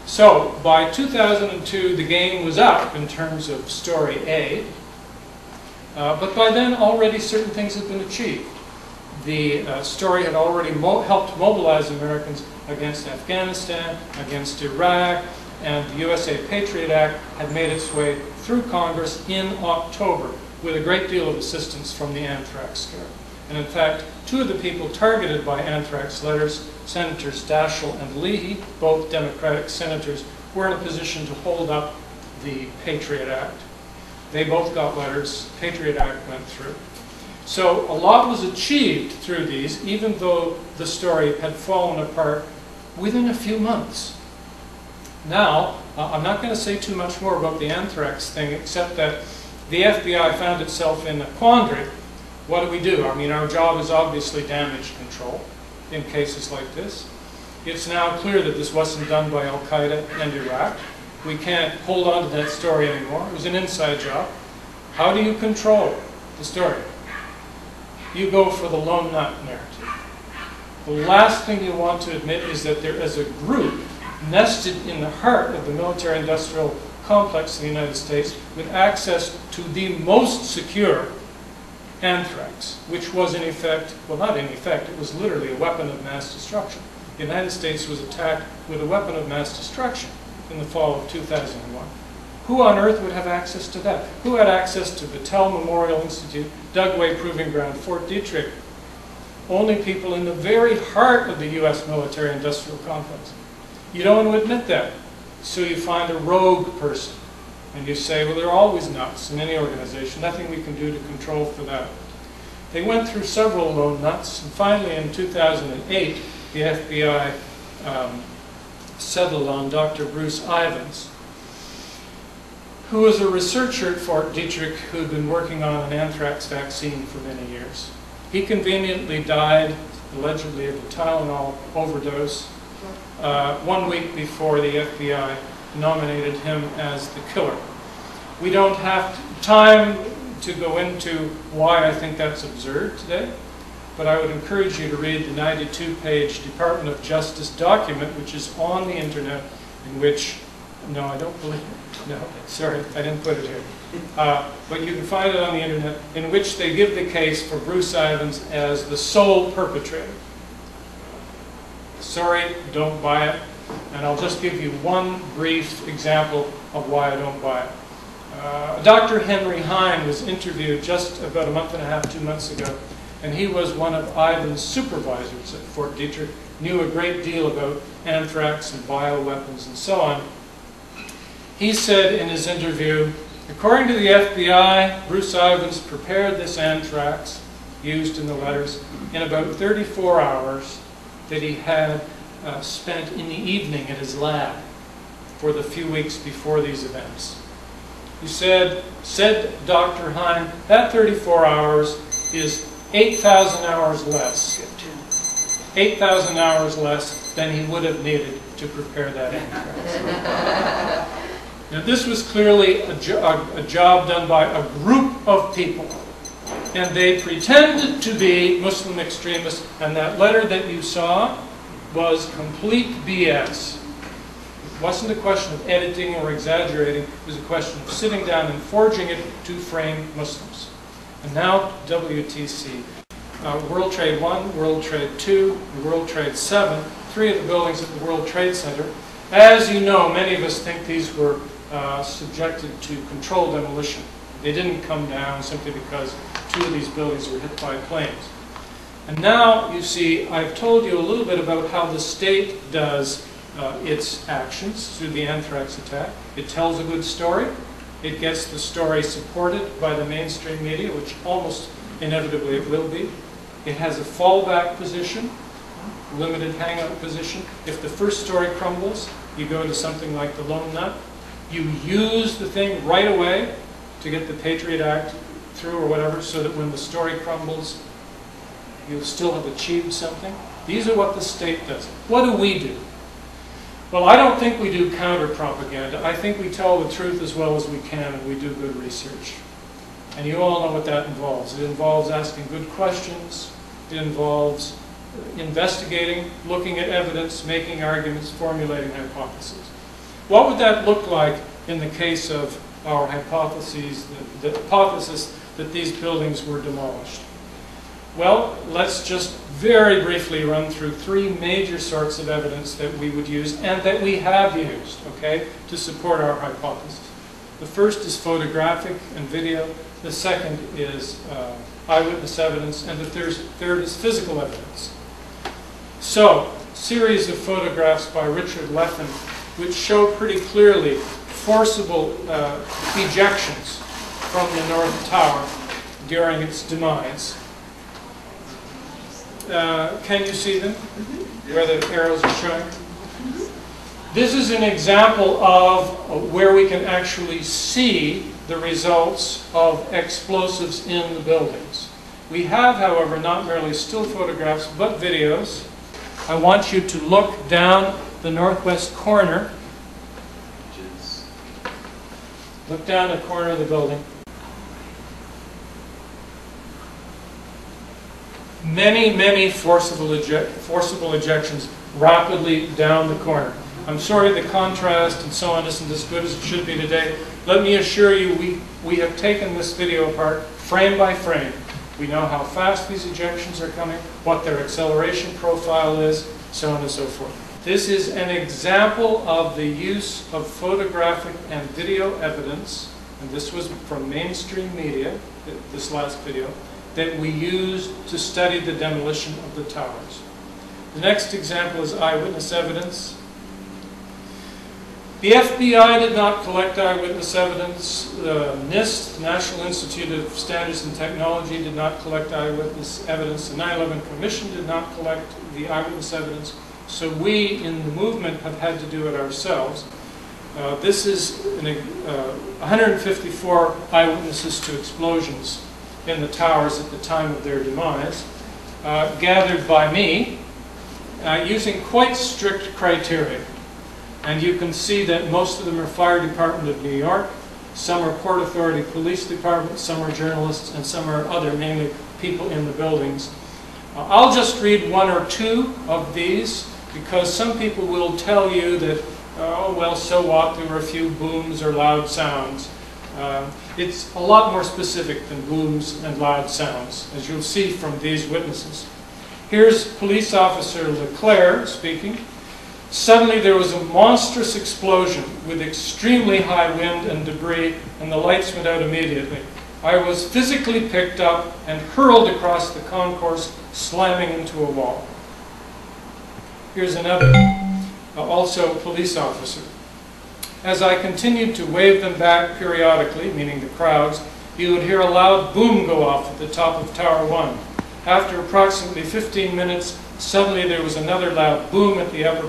So by 2002, the game was up in terms of story A, but by then already certain things had been achieved. The story had already helped mobilize Americans against Afghanistan, against Iraq, and the USA Patriot Act had made its way through Congress in October with a great deal of assistance from the anthrax scare. And in fact, two of the people targeted by anthrax letters, Senators Daschle and Leahy, both Democratic senators, were in a position to hold up the Patriot Act. They both got letters. Patriot Act went through. So a lot was achieved through these, even though the story had fallen apart within a few months. Now, I'm not going to say too much more about the anthrax thing, except that the FBI found itself in a quandary. What do we do? I mean, our job is obviously damage control in cases like this. It's now clear that this wasn't done by Al-Qaeda and Iraq. We can't hold on to that story anymore. It was an inside job. How do you control the story? You go for the lone nut narrative. The last thing you want to admit is that there is a group nested in the heart of the military-industrial complex in the United States with access to the most secure anthrax, which was in effect, well, not in effect, it was literally a weapon of mass destruction. The United States was attacked with a weapon of mass destruction in the fall of 2001. Who on earth would have access to that? Who had access to Battelle Memorial Institute, Dugway Proving Ground, Fort Detrick? Only people in the very heart of the U.S. military-industrial complex. You don't want to admit that. So you find a rogue person. And you say, well, there are always nuts in any organization. Nothing we can do to control for that. They went through several lone nuts. And finally, in 2008, the FBI settled on Dr. Bruce Ivins, who was a researcher at Fort Detrick who had been working on an anthrax vaccine for many years. He conveniently died, allegedly, of a Tylenol overdose 1 week before the FBI nominated him as the killer. We don't have time to go into why I think that's absurd today, but I would encourage you to read the 92-page Department of Justice document, which is on the internet, in which, no, I don't believe it. No, sorry, I didn't put it here. But you can find it on the internet, in which they give the case for Bruce Ivins as the sole perpetrator. Sorry, don't buy it. And I'll just give you one brief example of why I don't buy it. Dr. Henry Hine was interviewed just about a month and a half, 2 months ago, and he was one of Ivins' supervisors at Fort Detrick, knew a great deal about anthrax and bioweapons and so on. He said in his interview, according to the FBI, Bruce Ivins prepared this anthrax, used in the letters, in about 34 hours that he had spent in the evening at his lab for the few weeks before these events. He said Dr. Hine, that 34 hours is 8,000 hours less. 8,000 hours less than he would have needed to prepare that anthrax. Now, this was clearly a job done by a group of people, and they pretended to be Muslim extremists, and that letter that you saw was complete BS. It wasn't a question of editing or exaggerating, it was a question of sitting down and forging it to frame Muslims. And now WTC. World Trade 1, World Trade 2, and World Trade 7, 3 of the buildings at the World Trade Center. As you know, many of us think these were subjected to controlled demolition. They didn't come down simply because 2 of these buildings were hit by planes. And now, you see, I've told you a little bit about how the state does its actions through the anthrax attack. It tells a good story. It gets the story supported by the mainstream media, which almost inevitably it will be. It has a fallback position, limited hangout position. If the first story crumbles, you go to something like the lone nut. You use the thing right away to get the Patriot Act through or whatever, so that when the story crumbles, you'll still have achieved something. These are what the state does. What do we do? Well, I don't think we do counter-propaganda. I think we tell the truth as well as we can, and we do good research. And you all know what that involves. It involves asking good questions. It involves investigating, looking at evidence, making arguments, formulating hypotheses. What would that look like in the case of our hypothesis, the hypothesis that these buildings were demolished? Well, let's just very briefly run through three major sorts of evidence that we would use and that we have used, okay, to support our hypothesis. The first is photographic and video. The second is eyewitness evidence. And the third is physical evidence. So, series of photographs by Richard Leffen which show pretty clearly forcible ejections from the North Tower during its demise. Can you see them? Where the arrows are showing? This is an example of where we can actually see the results of explosives in the buildings. We have, however, not merely still photographs, but videos. I want you to look down the northwest corner. Look down the corner of the building. Many, many forcible ejections rapidly down the corner. I'm sorry the contrast and so on isn't as good as it should be today. Let me assure you we have taken this video apart frame by frame. We know how fast these ejections are coming, what their acceleration profile is, so on and so forth. This is an example of the use of photographic and video evidence, and this was from mainstream media, this last video, that we used to study the demolition of the towers. The next example is eyewitness evidence. The FBI did not collect eyewitness evidence. The NIST, National Institute of Standards and Technology, did not collect eyewitness evidence. The 9/11 Commission did not collect the eyewitness evidence. So we, in the movement, have had to do it ourselves. This is 154 eyewitnesses to explosions in the towers at the time of their demise, gathered by me, using quite strict criteria. And you can see that most of them are Fire Department of New York, some are Port Authority Police Department, some are journalists, and some are other, mainly people in the buildings. I'll just read one or two of these, because some people will tell you that, oh, well, so what, there were a few booms or loud sounds. It's a lot more specific than booms and loud sounds, as you'll see from these witnesses. Here's Police Officer Leclerc speaking. Suddenly there was a monstrous explosion with extremely high wind and debris, and the lights went out immediately. I was physically picked up and hurled across the concourse, slamming into a wall. Here's another, also a police officer. As I continued to wave them back periodically, meaning the crowds, you would hear a loud boom go off at the top of Tower 1. After approximately 15 minutes, suddenly there was another loud boom at the upper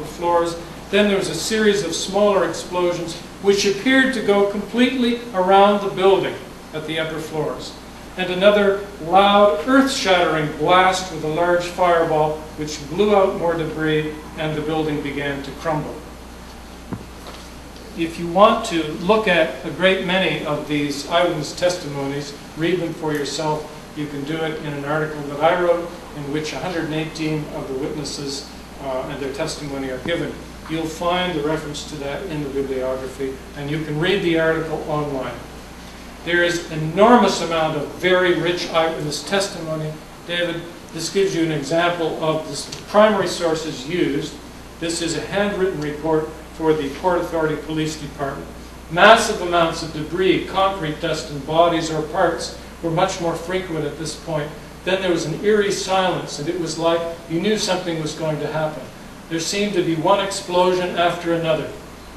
floors. Then there was a series of smaller explosions which appeared to go completely around the building at the upper floors. And another loud, earth-shattering blast with a large fireball which blew out more debris, and the building began to crumble. If you want to look at a great many of these eyewitness testimonies, read them for yourself. You can do it in an article that I wrote, in which 118 of the witnesses and their testimony are given. You'll find the reference to that in the bibliography, and you can read the article online. There is an enormous amount of very rich eyewitness testimony. David, this gives you an example of the primary sources used. This is a handwritten report for the Port Authority Police Department. Massive amounts of debris, concrete dust, and bodies or parts were much more frequent at this point. Then there was an eerie silence, and it was like you knew something was going to happen. There seemed to be one explosion after another.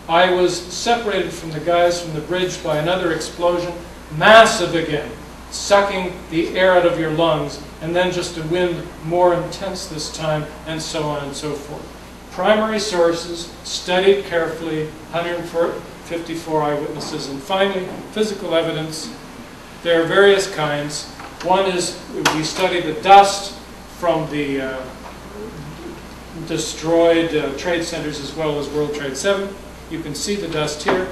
I was separated from the guys from the bridge by another explosion, massive again, sucking the air out of your lungs, and then just a wind more intense this time, and so on and so forth. Primary sources, studied carefully, 154 eyewitnesses, and finally, physical evidence. There are various kinds. One is we study the dust from the destroyed trade centers as well as World Trade 7. You can see the dust here.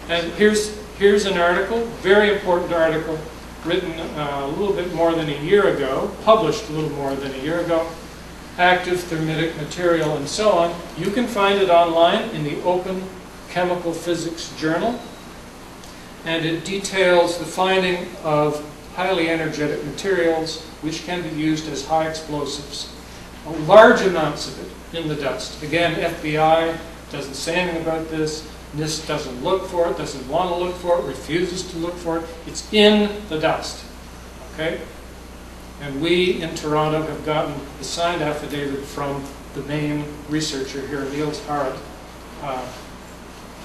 And here's an article, very important article, written a little bit more than a year ago, published a little more than a year ago. Active thermitic material and so on. You can find it online in the open chemical physics journal, and it details the finding of highly energetic materials which can be used as high explosives. Large amounts of it in the dust. Again, FBI doesn't say anything about this. NIST doesn't look for it, doesn't want to look for it, refuses to look for it. It's in the dust. Okay? And we in Toronto have gotten a signed affidavit from the main researcher here, Niels Hart,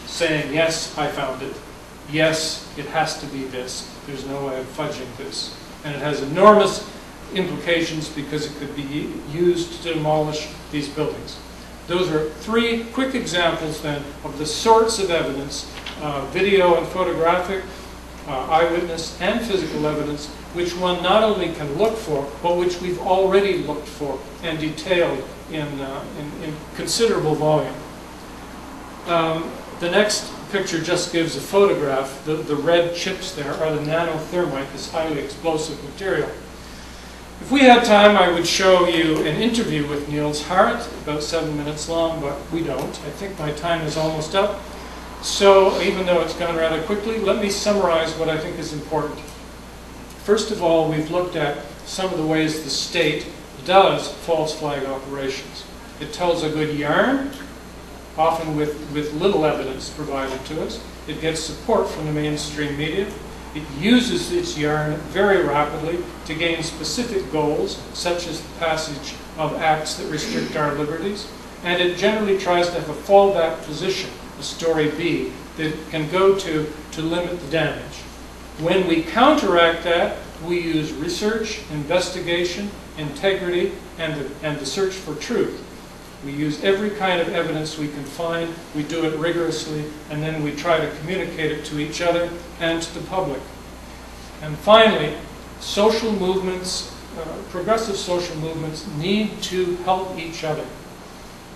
saying, yes, I found it. Yes, it has to be this. There's no way of fudging this. And it has enormous implications because it could be used to demolish these buildings. Those are 3 quick examples then of the sorts of evidence, video and photographic, eyewitness and physical evidence, which one not only can look for, but which we've already looked for and detailed in considerable volume. The next picture just gives a photograph. The red chips there are the nanothermite, this highly explosive material. If we had time, I would show you an interview with Niels Hart, about 7 minutes long, but we don't. I think my time is almost up. So even though it's gone rather quickly, let me summarize what I think is important. First of all, we've looked at some of the ways the state does false flag operations. It tells a good yarn, often with little evidence provided to us. It gets support from the mainstream media. It uses its yarn very rapidly to gain specific goals, such as the passage of acts that restrict our liberties. And it generally tries to have a fallback position, a story B, that it can go to limit the damage. When we counteract that, we use research, investigation, integrity, and the search for truth. We use every kind of evidence we can find, we do it rigorously, and then we try to communicate it to each other and to the public. And finally, social movements, progressive social movements need to help each other.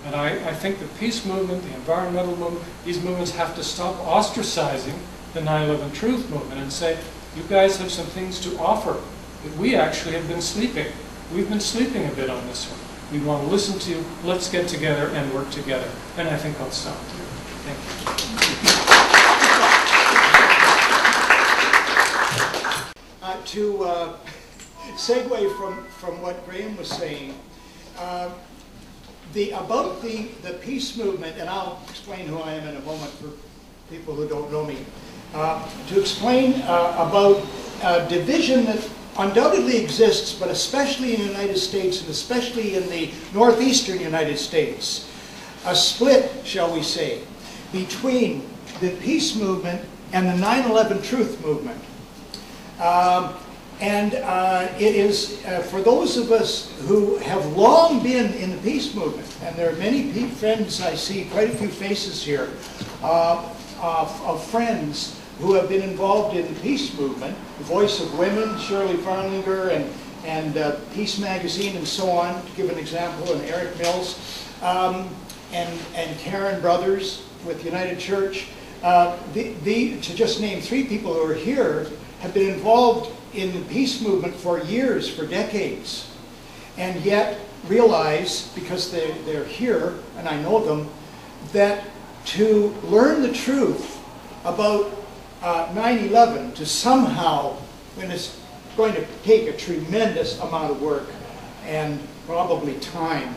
And I think the peace movement, the environmental movement, these movements have to stop ostracizing the 9/11 Truth movement and say, you guys have some things to offer that we actually have been sleeping. We've been sleeping a bit on this one. We want to listen to you. Let's get together and work together. And I think I'll stop there. Thank you. To segue from what Graeme was saying, about the peace movement, and I'll explain who I am in a moment for people who don't know me, to explain about division that undoubtedly exists, but especially in the United States, and especially in the northeastern United States, a split, shall we say, between the peace movement and the 9/11 Truth movement. It is, for those of us who have long been in the peace movement, and there are many friends, I see quite a few faces here, of friends who have been involved in the peace movement, the Voice of Women, Shirley Farlinger, and Peace Magazine, and so on, to give an example, and Eric Mills, and Karen Brothers with United Church. To just name 3 people who are here, have been involved in the peace movement for years, for decades, and yet realize, because they're here, and I know them, that to learn the truth about 9/11, to somehow, when it's going to take a tremendous amount of work and probably time,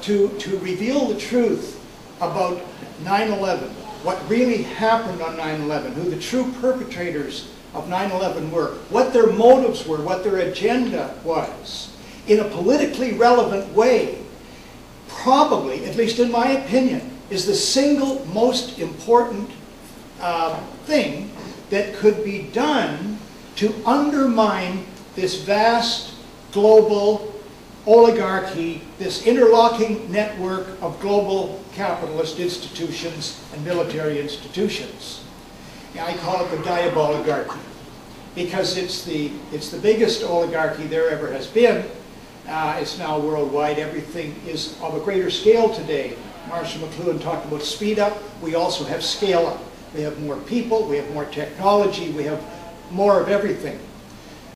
to reveal the truth about 9/11, what really happened on 9/11, who the true perpetrators of 9/11 were, what their motives were, what their agenda was, in a politically relevant way, probably, at least in my opinion, is the single most important thing that could be done to undermine this vast global oligarchy, this interlocking network of global capitalist institutions and military institutions. I call it the diaboligarchy, because it's the biggest oligarchy there ever has been. It's now worldwide. Everything is of a greater scale today. Marshall McLuhan talked about speed up. We also have scale up. We have more people, we have more technology, we have more of everything.